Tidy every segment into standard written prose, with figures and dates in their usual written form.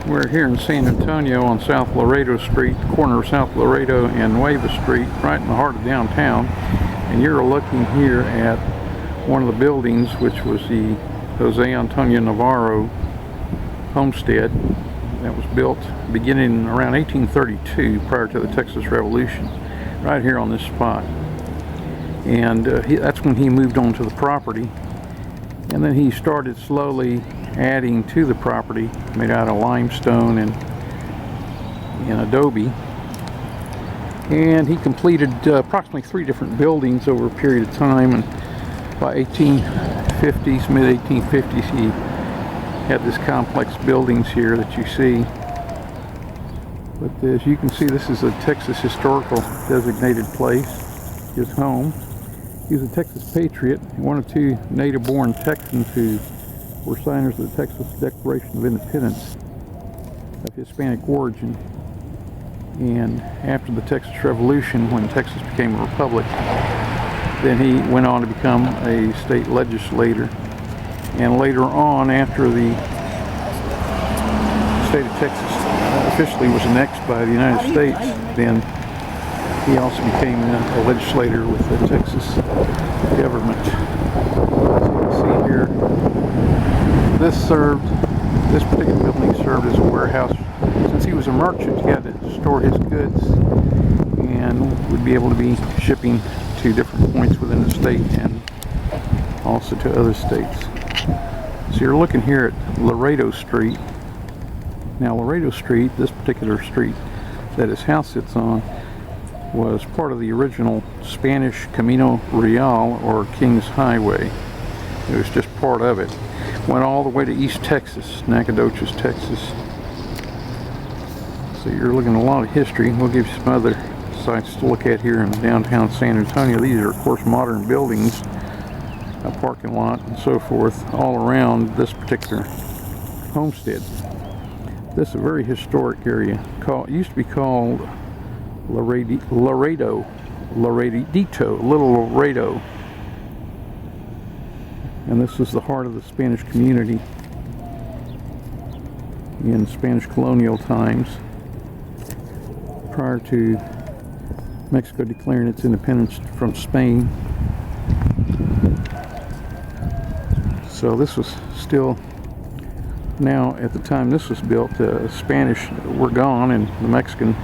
We're here in San Antonio on South Laredo Street, corner of South Laredo and Nueva Street, right in the heart of downtown. And you're looking here at one of the buildings, which was the Jose Antonio Navarro homestead that was built beginning around 1832, prior to the Texas Revolution, right here on this spot. And that's when he moved onto the property. And then he started slowly adding to the property, made out of limestone and adobe. And he completed approximately 3 different buildings over a period of time. And by 1850s, mid-1850s, he had this complex buildings here that you see. But as you can see, this is a Texas historical designated place, his home. He was a Texas patriot, one of 2 native-born Texans who were signers of the Texas Declaration of Independence of Hispanic origin. And after the Texas Revolution, when Texas became a republic, then he went on to become a state legislator. And later on, after the state of Texas officially was annexed by the United States, then he also became a legislator with the Texas government. As you can see here, this particular building served as a warehouse. Since he was a merchant, he had to store his goods and would be able to be shipping to different points within the state and also to other states. So you're looking here at Laredo Street. Now Laredo Street, this particular street that his house sits on, was part of the original Spanish Camino Real, or King's Highway. It was just part of it. Went all the way to East Texas, Nacogdoches, Texas. So you're looking at a lot of history. We'll give you some other sites to look at here in downtown San Antonio. These are, of course, modern buildings, a parking lot, and so forth, all around this particular homestead. This is a very historic area. It used to be called Laredito, Little Laredo. And this is the heart of the Spanish community in Spanish colonial times, prior to Mexico declaring its independence from Spain. So this was still, now at the time this was built, the Spanish were gone and the Mexican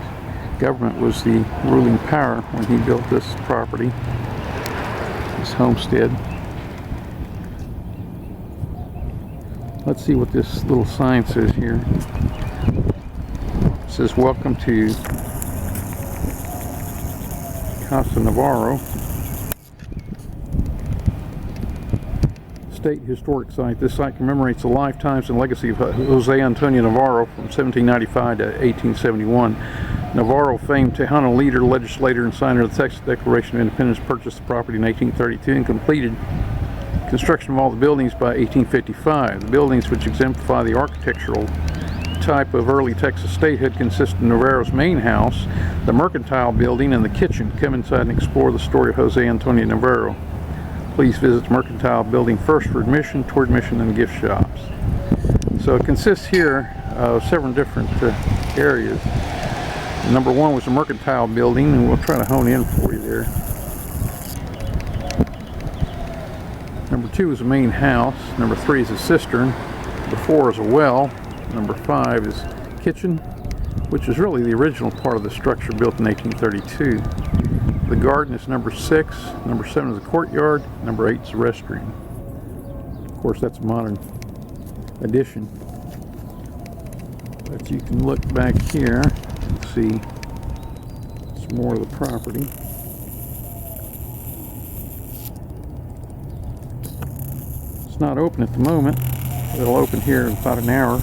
government was the ruling power when he built this property, this homestead. Let's see what this little sign says here. It says, "Welcome to Casa Navarro, State Historic Site." This site commemorates the lifetimes and legacy of Jose Antonio Navarro from 1795 to 1871. Navarro, famed Tejano leader, legislator, and signer of the Texas Declaration of Independence, purchased the property in 1832 and completed construction of all the buildings by 1855. The buildings, which exemplify the architectural type of early Texas statehood, consist of Navarro's main house, the mercantile building, and the kitchen. Come inside and explore the story of Jose Antonio Navarro. Please visit the mercantile building first for admission, toward admission, and gift shops. So it consists here of several different areas. Number 1 was the mercantile building, and we'll try to hone in for you there. Number 2 is the main house. Number 3 is a cistern. Number 4 is a well. Number 5 is kitchen, which is really the original part of the structure built in 1832. The garden is number 6. Number 7 is the courtyard. Number 8 is the restroom. Of course, that's a modern addition. But you can look back here and see some more of the property. It's not open at the moment. It'll open here in about an hour.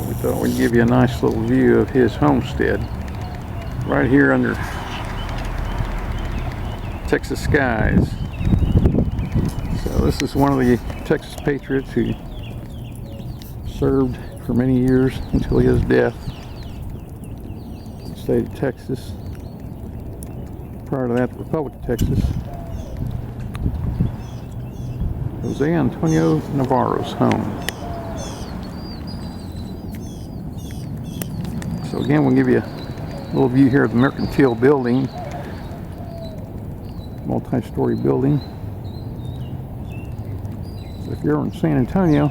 We thought we'd give you a nice little view of his homestead right here under Texas skies. So this is one of the Texas patriots who served for many years until his death in the state of Texas. Prior to that, the Republic of Texas. Jose Antonio Navarro's home. So again, we'll give you a little view here of the Mercantile Building, multi-story building. So if you're in San Antonio,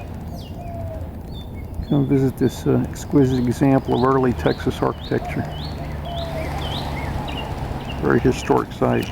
come visit this exquisite example of early Texas architecture. Very historic site.